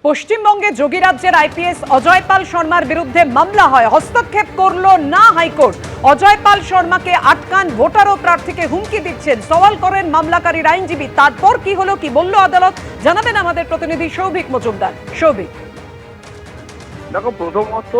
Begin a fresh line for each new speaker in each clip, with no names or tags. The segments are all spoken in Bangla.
পশ্চিমবঙ্গে যোগী রাজ্যের আইপিএস অজয় পাল শর্মার বিরুদ্ধে মামলা হয়। হস্তক্ষেপ করল না হাইকোর্ট। অজয় পাল শর্মাকে আটকান, ভোটার ও প্রার্থীকে হুমকি দিচ্ছেন, সওয়াল করেন মামলাকারীর আইনজীবী। তারপর কি হলো, কি বলল আদালত, জানাবেন আমাদের প্রতিনিধি সৌভিক মজুমদার। সৌভিক,
দেখো, প্রথমত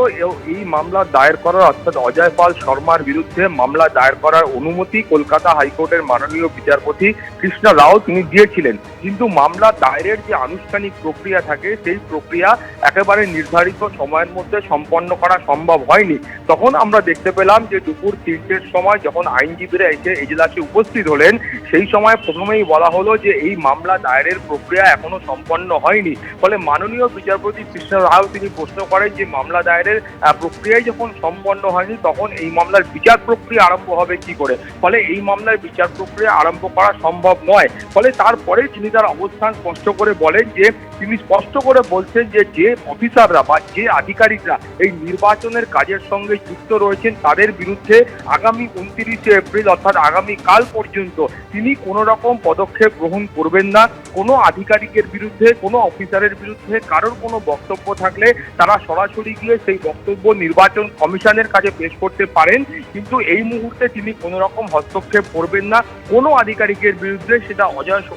এই মামলা দায়ের করার অর্থাৎ অজয় পাল শর্মার বিরুদ্ধে মামলা দায়ের করার অনুমতি কলকাতা হাইকোর্টের মাননীয় বিচারপতি কৃষ্ণা রাও তিনি দিয়েছিলেন, কিন্তু মামলা দায়েরের যে আনুষ্ঠানিক প্রক্রিয়া থাকে সেই প্রক্রিয়া একেবারে নির্ধারিত সময়ের মধ্যে সম্পন্ন করা সম্ভব হয়নি। তখন আমরা দেখতে পেলাম যে দুপুর 3টের সময় যখন আইনজীবীরা এসে এজলাসে উপস্থিত হলেন, সেই সময় প্রথমেই বলা হলো যে এই মামলা দায়েরের প্রক্রিয়া এখনো সম্পন্ন হয়নি। ফলে মাননীয় বিচারপতি কৃষ্ণা রাও তিনি প্রশ্ন করেন যে মামলা দায়েরের প্রক্রিয়ায় যখন সম্পন্ন হয়নি তখন এই মামলার বিচার প্রক্রিয়া আরম্ভ হবে কি করে। ফলে এই মামলার বিচার প্রক্রিয়া আরম্ভ করা সম্ভব নয়। ফলে তারপরে তিনি তার অবস্থান স্পষ্ট করে বলেন যে তিনি স্পষ্ট করে বলছেন যে অফিসাররা বা যে আধিকারিকরা এই নির্বাচনের কাজের সঙ্গে যুক্ত রয়েছেন তাদের বিরুদ্ধে আগামী 29শে এপ্রিল অর্থাৎ আগামী কাল পর্যন্ত তিনি কোনো রকম পদক্ষেপ গ্রহণ করবেন না। কোনো আধিকারিকের বিরুদ্ধে, কোনো অফিসারের বিরুদ্ধে কারোর কোনো বক্তব্য থাকলে তারা সরাসরি গিয়ে সেই বক্তব্য নির্বাচন কমিশনের কাছে পেশ করতে পারেন, কিন্তু এই মুহূর্তে তিনি কোনো রকম হস্তক্ষেপ করবেন না। কোনো আধিকারিকের বিরুদ্ধে, সেটা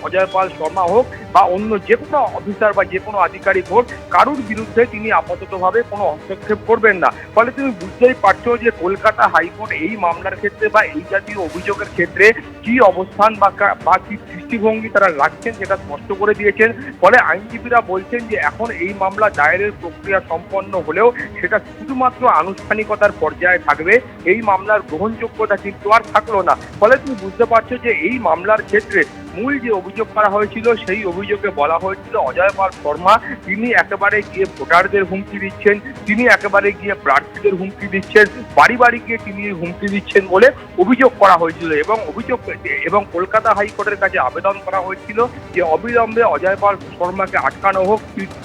অজয় পাল শর্মা হোক বা অন্য যে কোনো অফিসার বা যে কোনো আধিকারিক হোক, কারোর বিরুদ্ধে তিনি আপাততভাবে কোনো হস্তক্ষেপ করবেন না। ফলে তুমি বুঝতেই পারছো যে কলকাতা হাইকোর্ট এই মামলার ক্ষেত্রে বা এই জাতীয় অভিযোগের ক্ষেত্রে কি অবস্থান বা কি দৃষ্টিভঙ্গি তারা রাখছেন সেটা স্পষ্ট করে দিয়েছেন। ফলে আইনজীবীরা বলছেন যে এখন এই মামলা দায়েরের প্রক্রিয়া সম্পন্ন হলেও সেটা শুধুমাত্র আনুষ্ঠানিকতার পর্যায়ে থাকবে, এই মামলার গ্রহণযোগ্যতা কিন্তু আর থাকলো না। ফলে তুমি বুঝতে পারছো যে এই মামলার ক্ষেত্রে মূল যে অভিযোগ করা হয়েছিল সেই অভিযোগে বলা হয়েছিল অজয় পাল শর্মা তিনি একেবারে গিয়ে ভোটারদের হুমকি দিচ্ছেন, তিনি একেবারে গিয়ে প্রার্থীদের হুমকি দিচ্ছেন, বাড়ি বাড়ি গিয়ে তিনি হুমকি দিচ্ছেন বলে অভিযোগ করা হয়েছিল এবং কলকাতা হাইকোর্টের কাছে আবেদন করা হয়েছিল যে অবিলম্বে অজয় পাল শর্মাকে আটকানো হোক,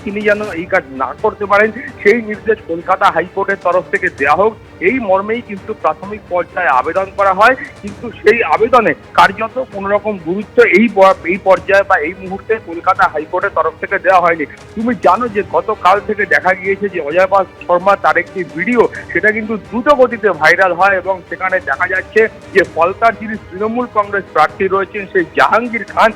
তিনি যেন এই কাজ না করতে পারেন সেই নির্দেশ কলকাতা হাইকোর্টের তরফ থেকে দেওয়া হোক। এই মর্মেই কিন্তু প্রাথমিক পর্যায়ে আবেদন করা হয়, কিন্তু সেই আবেদনে কার্যত কোনো রকম গুরুত্ব এই পর্যায়ে বা এই মুহূর্তে কলকাতা হাইকোর্টের তরফ থেকে দেওয়া হয়নি। তুমি জানো যে গতকাল থেকে দেখা গিয়েছে যে অজয় পাল শর্মা তার একটি ভিডিও সেটা কিন্তু দ্রুত গতিতে ভাইরাল হয় এবং সেখানে দেখা যাচ্ছে যে ফলতার যিনি তৃণমূল কংগ্রেস প্রার্থী রয়েছেন সেই জাহাঙ্গীর খান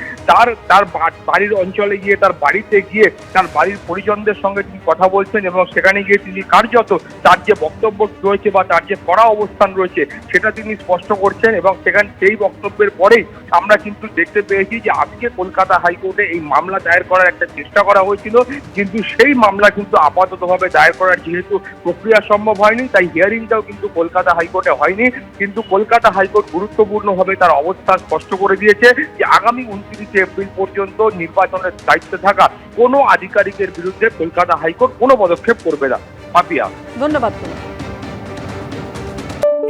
তার বাড়ির অঞ্চলে গিয়ে, তার বাড়িতে গিয়ে তার বাড়ির পরিজনদের সঙ্গে তিনি কথা বলছেন এবং সেখানে গিয়ে তিনি কার্যত তার যে বক্তব্য রয়েছে বা তার যে কড়া অবস্থান রয়েছে সেটা তিনি স্পষ্ট করছেন এবং সেই বক্তব্যের পরেই আমরা কিন্তু দেখতে পেয়েছি যে আজকে কলকাতা হাইকোর্টে এই মামলা দায়ের করার একটা চেষ্টা করা হয়েছিল, কিন্তু সেই মামলা কিন্তু আপাততভাবে দায়ের করার যেহেতু প্রক্রিয়া সম্ভব হয়নি, তাই হিয়ারিংটাও কিন্তু কলকাতা হাইকোর্টে হয়নি। কিন্তু কলকাতা হাইকোর্ট গুরুত্বপূর্ণভাবে তার অবস্থান স্পষ্ট করে দিয়েছে যে আগামী 29শে এপ্রিল পর্যন্ত নির্বাচনের দায়িত্বে থাকা কোনো আধিকারিকের বিরুদ্ধে কলকাতা হাইকোর্ট কোনো পদক্ষেপ করবে না। পাপিয়া,
ধন্যবাদ।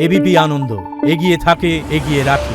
এবিপি আনন্দ এগিয়ে থাকে, এগিয়ে রাখে।